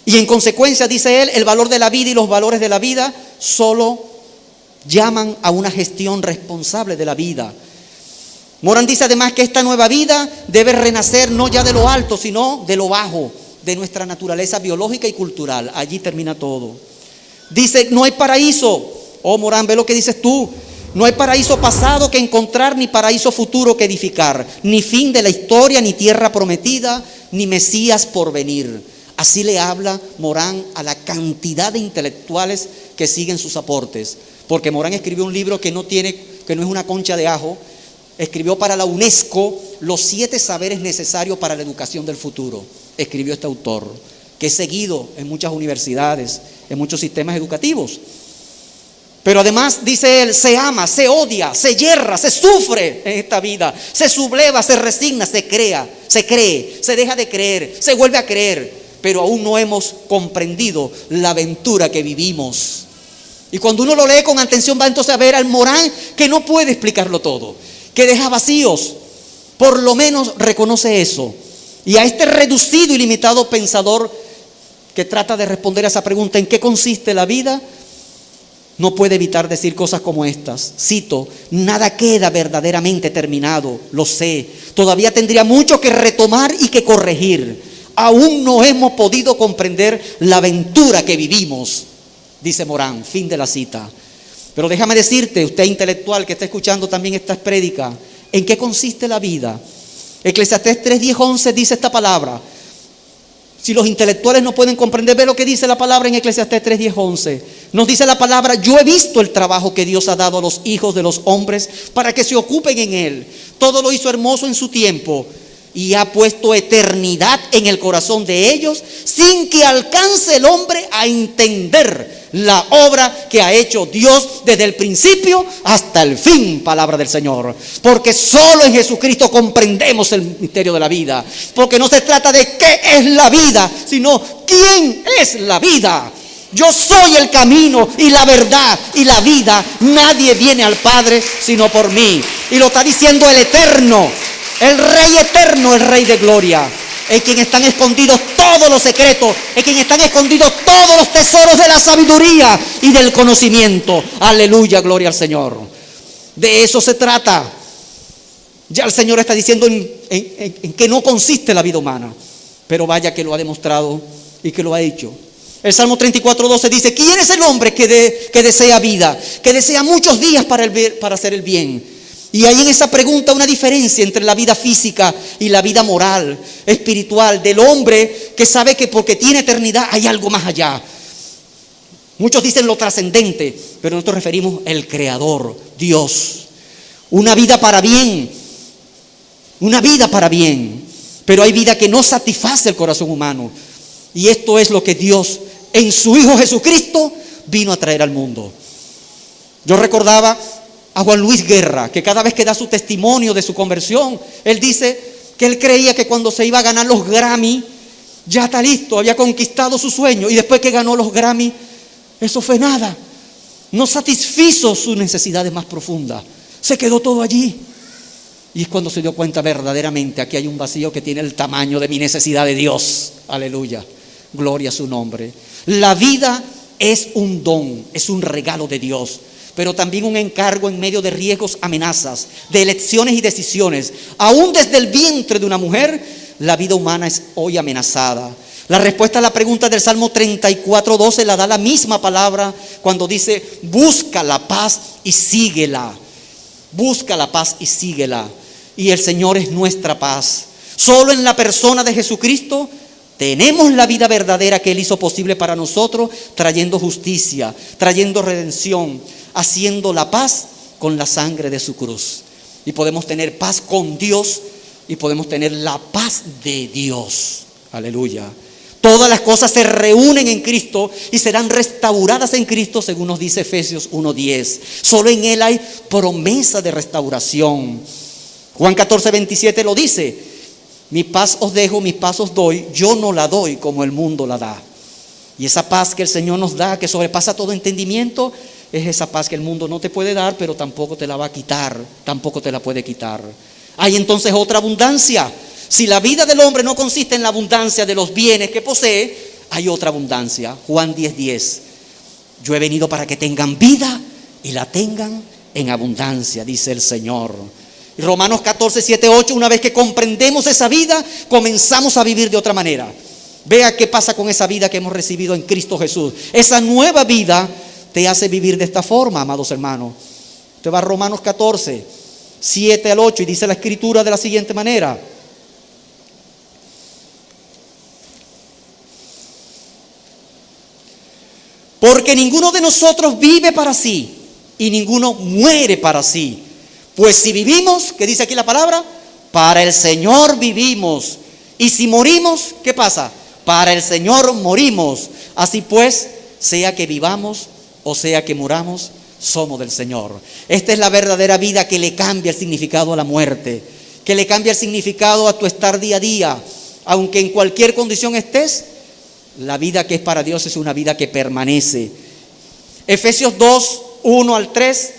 Y en consecuencia, dice él, el valor de la vida y los valores de la vida solo llaman a una gestión responsable de la vida. Morán dice además que esta nueva vida debe renacer no ya de lo alto, sino de lo bajo, de nuestra naturaleza biológica y cultural. Allí termina todo. Dice, no hay paraíso. Oh, Morán, ve lo que dices tú. No hay paraíso pasado que encontrar, ni paraíso futuro que edificar, ni fin de la historia, ni tierra prometida, ni Mesías por venir. Así le habla Morán a la cantidad de intelectuales que siguen sus aportes. Porque Morán escribió un libro que no es una concha de ajo. Escribió para la UNESCO los 7 saberes necesarios para la educación del futuro. Escribió este autor, que es seguido en muchas universidades, en muchos sistemas educativos. Pero además, dice él, se ama, se odia, se yerra, se sufre en esta vida, se subleva, se resigna, se cree, se deja de creer, se vuelve a creer, pero aún no hemos comprendido la aventura que vivimos. Y cuando uno lo lee con atención, va entonces a ver al Morán que no puede explicarlo todo, que deja vacíos. Por lo menos reconoce eso. Y a este reducido y limitado pensador que trata de responder a esa pregunta, ¿en qué consiste la vida?, no puede evitar decir cosas como estas. Cito: nada queda verdaderamente terminado, lo sé. Todavía tendría mucho que retomar y que corregir. Aún no hemos podido comprender la aventura que vivimos, dice Morán. Fin de la cita. Pero déjame decirte, usted intelectual que está escuchando también esta prédica, ¿en qué consiste la vida? Eclesiastés 3, 10, 11 dice esta palabra. Si los intelectuales no pueden comprender, ve lo que dice la palabra en Eclesiastés 3, 10, 11. Nos dice la palabra: yo he visto el trabajo que Dios ha dado a los hijos de los hombres para que se ocupen en él. Todo lo hizo hermoso en su tiempo y ha puesto eternidad en el corazón de ellos, sin que alcance el hombre a entender la obra que ha hecho Dios desde el principio hasta el fin. Palabra del Señor. Porque solo en Jesucristo comprendemos el misterio de la vida. Porque no se trata de qué es la vida, sino quién es la vida. Yo soy el camino y la verdad y la vida. Nadie viene al Padre sino por mí. Y lo está diciendo el Eterno, el Rey eterno, el Rey de gloria, en quien están escondidos todos los secretos, en quien están escondidos todos los tesoros de la sabiduría y del conocimiento. Aleluya, gloria al Señor. De eso se trata. Ya el Señor está diciendo en que no consiste la vida humana, pero vaya que lo ha demostrado y que lo ha hecho. El Salmo 34, 12 dice: ¿quién es el hombre que desea vida, que desea muchos días para hacer el bien? Y hay en esa pregunta una diferencia entre la vida física y la vida moral, espiritual, del hombre que sabe que porque tiene eternidad hay algo más allá. Muchos dicen lo trascendente, pero nosotros referimos al Creador, Dios. Una vida para bien, pero hay vida que no satisface el corazón humano. Y esto es lo que Dios en su Hijo Jesucristo vino a traer al mundo. Yo recordaba a Juan Luis Guerra, que cada vez que da su testimonio de su conversión, él dice que él creía que cuando se iba a ganar los Grammy, ya está listo, había conquistado su sueño, y después que ganó los Grammy, eso fue nada, no satisfizo sus necesidades más profundas, se quedó todo allí. Y es cuando se dio cuenta verdaderamente, aquí hay un vacío que tiene el tamaño de mi necesidad de Dios. Aleluya, gloria a su nombre. La vida es un don, es un regalo de Dios, pero también un encargo en medio de riesgos, amenazas, de elecciones y decisiones. Aún desde el vientre de una mujer, la vida humana es hoy amenazada. La respuesta a la pregunta del Salmo 34, 12 la da la misma palabra cuando dice: busca la paz y síguela. Busca la paz y síguela. Y el Señor es nuestra paz. Solo en la persona de Jesucristo tenemos la vida verdadera que Él hizo posible para nosotros, trayendo justicia, trayendo redención, haciendo la paz con la sangre de su cruz. Y podemos tener paz con Dios y podemos tener la paz de Dios. Aleluya. Todas las cosas se reúnen en Cristo y serán restauradas en Cristo, según nos dice Efesios 1:10. Solo en Él hay promesa de restauración. Juan 14:27 lo dice: mi paz os dejo, mi paz os doy, yo no la doy como el mundo la da. Y esa paz que el Señor nos da, que sobrepasa todo entendimiento, es esa paz que el mundo no te puede dar, pero tampoco te la va a quitar, tampoco te la puede quitar. Hay entonces otra abundancia. Si la vida del hombre no consiste en la abundancia de los bienes que posee, hay otra abundancia. Juan 10:10. Yo he venido para que tengan vida y la tengan en abundancia, dice el Señor. Y Romanos 14:7-8, una vez que comprendemos esa vida, comenzamos a vivir de otra manera. Vea qué pasa con esa vida que hemos recibido en Cristo Jesús. Esa nueva vida te hace vivir de esta forma, amados hermanos. Usted va a Romanos 14:7-8 y dice la Escritura de la siguiente manera: porque ninguno de nosotros vive para sí y ninguno muere para sí. Pues si vivimos, ¿qué dice aquí la palabra? Para el Señor vivimos. Y si morimos, ¿qué pasa? Para el Señor morimos. Así pues, sea que vivamos o sea que muramos, somos del Señor. Esta es la verdadera vida que le cambia el significado a la muerte, que le cambia el significado a tu estar día a día. Aunque en cualquier condición estés, la vida que es para Dios es una vida que permanece. Efesios 2:1-3,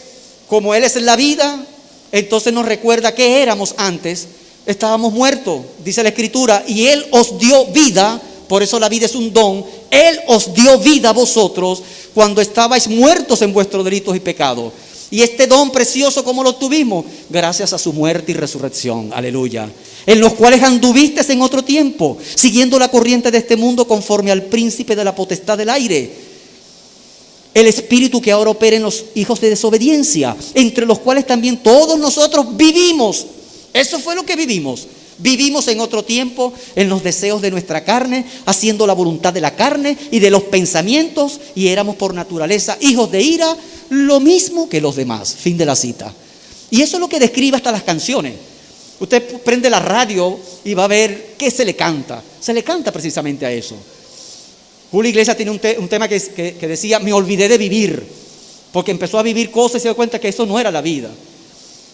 como Él es la vida, entonces nos recuerda que éramos antes. Estábamos muertos, dice la Escritura, y Él os dio vida. Por eso la vida es un don. Él os dio vida a vosotros cuando estabais muertos en vuestros delitos y pecados. Y este don precioso, ¿cómo lo tuvimos? Gracias a su muerte y resurrección. Aleluya. En los cuales anduvisteis en otro tiempo, siguiendo la corriente de este mundo, conforme al príncipe de la potestad del aire, el espíritu que ahora opera en los hijos de desobediencia, entre los cuales también todos nosotros vivimos. Eso fue lo que vivimos. Vivimos en otro tiempo en los deseos de nuestra carne, haciendo la voluntad de la carne y de los pensamientos, y éramos por naturaleza hijos de ira, lo mismo que los demás. Fin de la cita. Y eso es lo que describe hasta las canciones. Usted prende la radio y va a ver qué se le canta. Se le canta precisamente a eso. Julio Iglesias tiene un tema que decía: me olvidé de vivir, porque empezó a vivir cosas y se dio cuenta que eso no era la vida.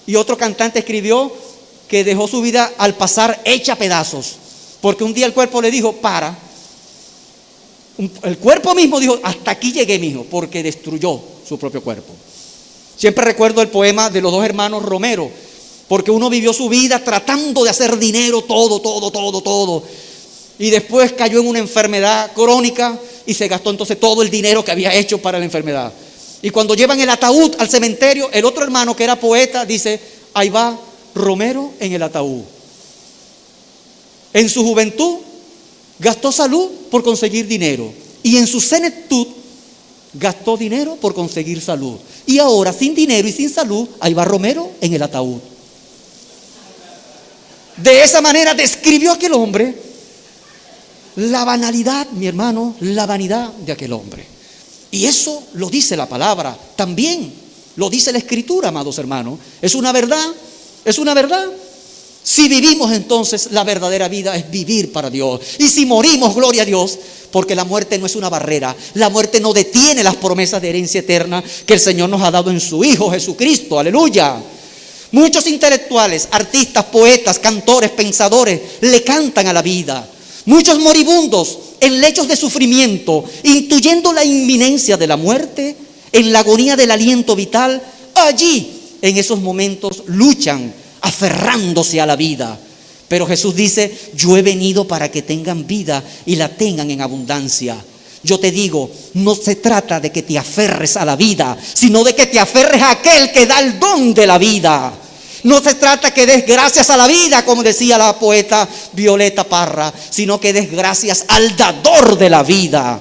Y otro cantante escribió que dejó su vida al pasar hecha pedazos, porque un día el cuerpo le dijo: para. El cuerpo mismo dijo: hasta aquí llegué, mijo, porque destruyó su propio cuerpo. Siempre recuerdo el poema de los dos hermanos Romero, porque uno vivió su vida tratando de hacer dinero, todo. Y después cayó en una enfermedad crónica y se gastó entonces todo el dinero que había hecho para la enfermedad. Y cuando llevan el ataúd al cementerio, el otro hermano que era poeta dice: ahí va Romero en el ataúd. En su juventud gastó salud por conseguir dinero, y en su senectud gastó dinero por conseguir salud. Y ahora, sin dinero y sin salud, ahí va Romero en el ataúd. De esa manera describió aquel hombre la banalidad, mi hermano, la vanidad de aquel hombre. Y eso lo dice la palabra, también lo dice la Escritura, amados hermanos. Es una verdad, es una verdad. Si vivimos, entonces la verdadera vida es vivir para Dios. Y si morimos, gloria a Dios, porque la muerte no es una barrera. La muerte no detiene las promesas de herencia eterna que el Señor nos ha dado en su Hijo Jesucristo. Aleluya. Muchos intelectuales, artistas, poetas, cantores, pensadores le cantan a la vida. Muchos moribundos en lechos de sufrimiento, intuyendo la inminencia de la muerte, en la agonía del aliento vital, allí en esos momentos luchan aferrándose a la vida. Pero Jesús dice: yo he venido para que tengan vida y la tengan en abundancia. Yo te digo, no se trata de que te aferres a la vida, sino de que te aferres a aquel que da el don de la vida. No se trata que des gracias a la vida, como decía la poeta Violeta Parra, sino que des gracias al dador de la vida.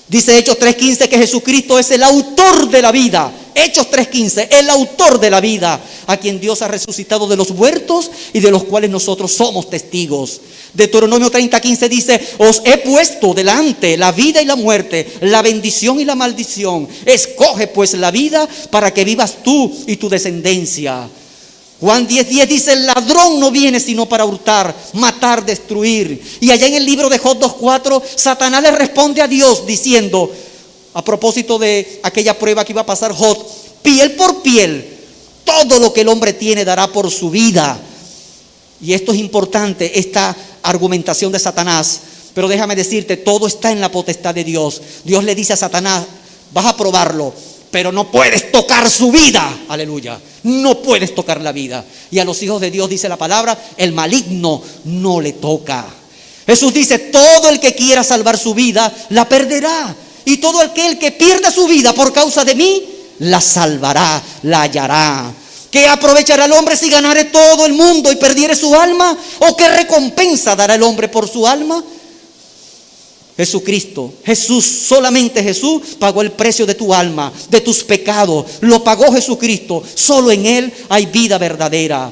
Dice Hechos 3:15 que Jesucristo es el autor de la vida Hechos 3:15, el autor de la vida, a quien Dios ha resucitado de los muertos y de los cuales nosotros somos testigos. Deuteronomio 30:15 dice: os he puesto delante la vida y la muerte, la bendición y la maldición. Escoge pues la vida para que vivas tú y tu descendencia. Juan 10:10 dice: el ladrón no viene sino para hurtar, matar, destruir. Y allá en el libro de Job 2:4, Satanás le responde a Dios diciendo, a propósito de aquella prueba que iba a pasar Job: piel por piel, todo lo que el hombre tiene dará por su vida. Y esto es importante, esta argumentación de Satanás. Pero déjame decirte, todo está en la potestad de Dios. Dios le dice a Satanás: vas a probarlo, pero no puedes tocar su vida. Aleluya. No puedes tocar la vida. Y a los hijos de Dios dice la palabra: el maligno no le toca. Jesús dice: todo el que quiera salvar su vida la perderá, y todo aquel que pierda su vida por causa de mí la salvará, la hallará. ¿Qué aprovechará el hombre si ganare todo el mundo y perdiere su alma? ¿O qué recompensa dará el hombre por su alma? Jesucristo, Jesús, solamente Jesús pagó el precio de tu alma, de tus pecados. Lo pagó Jesucristo. Solo en Él hay vida verdadera.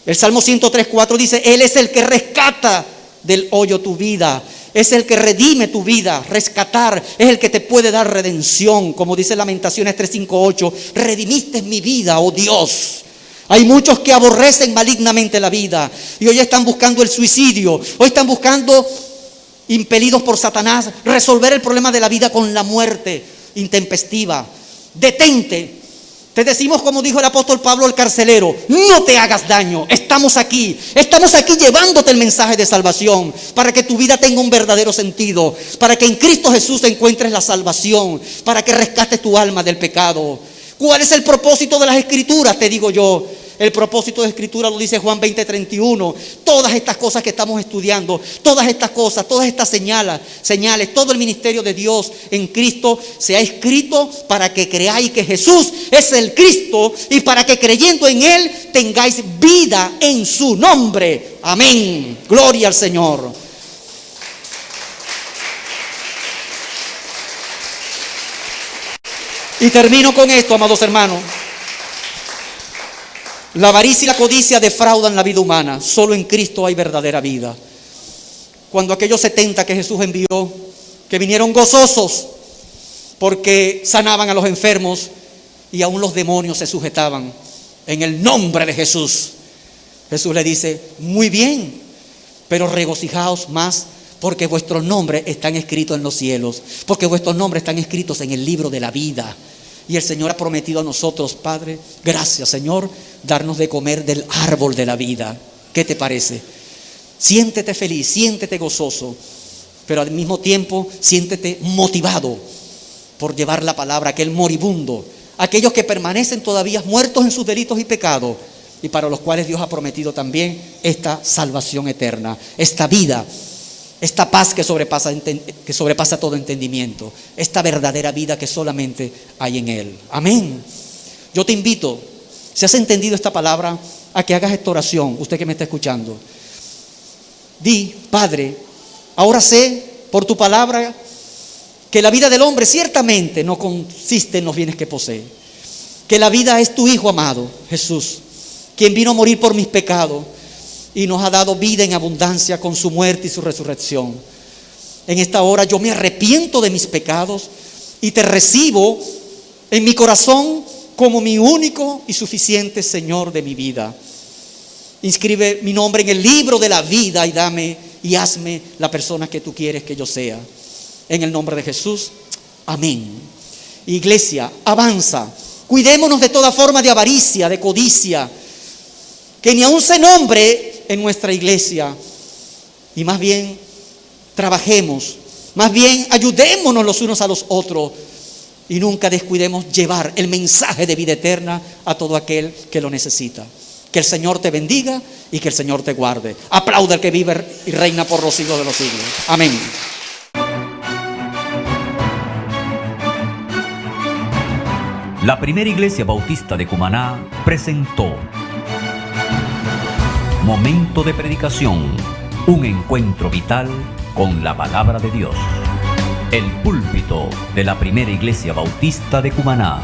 El Salmo 103:4 dice: Él es el que rescata del hoyo tu vida. Es el que redime tu vida. Rescatar es el que te puede dar redención. Como dice Lamentaciones 3:5-8: redimiste mi vida, oh Dios. Hay muchos que aborrecen malignamente la vida y hoy están buscando el suicidio. Hoy están buscando, impelidos por Satanás, resolver el problema de la vida con la muerte intempestiva. Detente. Te decimos, como dijo el apóstol Pablo al carcelero: no te hagas daño. Estamos aquí llevándote el mensaje de salvación para que tu vida tenga un verdadero sentido, para que en Cristo Jesús encuentres la salvación, para que rescates tu alma del pecado. ¿Cuál es el propósito de las Escrituras? Te digo yo. El propósito de Escritura lo dice Juan 20:31. Todas estas cosas que estamos estudiando, todas estas cosas, todas estas señales, todo el ministerio de Dios en Cristo se ha escrito para que creáis que Jesús es el Cristo y para que creyendo en Él tengáis vida en su nombre. Amén. Gloria al Señor. Y termino con esto, amados hermanos. La avaricia y la codicia defraudan la vida humana. Solo en Cristo hay verdadera vida. Cuando aquellos 70 que Jesús envió, que vinieron gozosos porque sanaban a los enfermos y aún los demonios se sujetaban en el nombre de Jesús, Jesús le dice: muy bien, pero regocijaos más, porque vuestros nombres están escritos en los cielos, porque vuestros nombres están escritos en el libro de la vida. Y el Señor ha prometido a nosotros, Padre, gracias Señor, darnos de comer del árbol de la vida. ¿Qué te parece? Siéntete feliz, siéntete gozoso, pero al mismo tiempo siéntete motivado por llevar la palabra a aquel moribundo, aquellos que permanecen todavía muertos en sus delitos y pecados, y para los cuales Dios ha prometido también esta salvación eterna, esta vida, esta paz que sobrepasa todo entendimiento, esta verdadera vida que solamente hay en Él. Amén. Yo te invito, si has entendido esta palabra, a que hagas esta oración. Usted que me está escuchando, di: Padre, ahora sé por tu palabra que la vida del hombre ciertamente no consiste en los bienes que posee, que la vida es tu Hijo amado, Jesús, quien vino a morir por mis pecados y nos ha dado vida en abundancia con su muerte y su resurrección. En esta hora yo me arrepiento de mis pecados y te recibo en mi corazón como mi único y suficiente Señor de mi vida. Inscribe mi nombre en el libro de la vida y dame y hazme la persona que tú quieres que yo sea. En el nombre de Jesús, amén. Iglesia, avanza. Cuidémonos de toda forma de avaricia, de codicia, que ni aún se nombre en nuestra iglesia. Y más bien trabajemos, más bien ayudémonos los unos a los otros, y nunca descuidemos llevar el mensaje de vida eterna a todo aquel que lo necesita. Que el Señor te bendiga y que el Señor te guarde. Aplauda al que vive y reina por los siglos de los siglos. Amén.
La Primera Iglesia Bautista de Cumaná presentó Momento de Predicación, un encuentro vital con la palabra de Dios. El púlpito de la Primera Iglesia Bautista de Cumaná.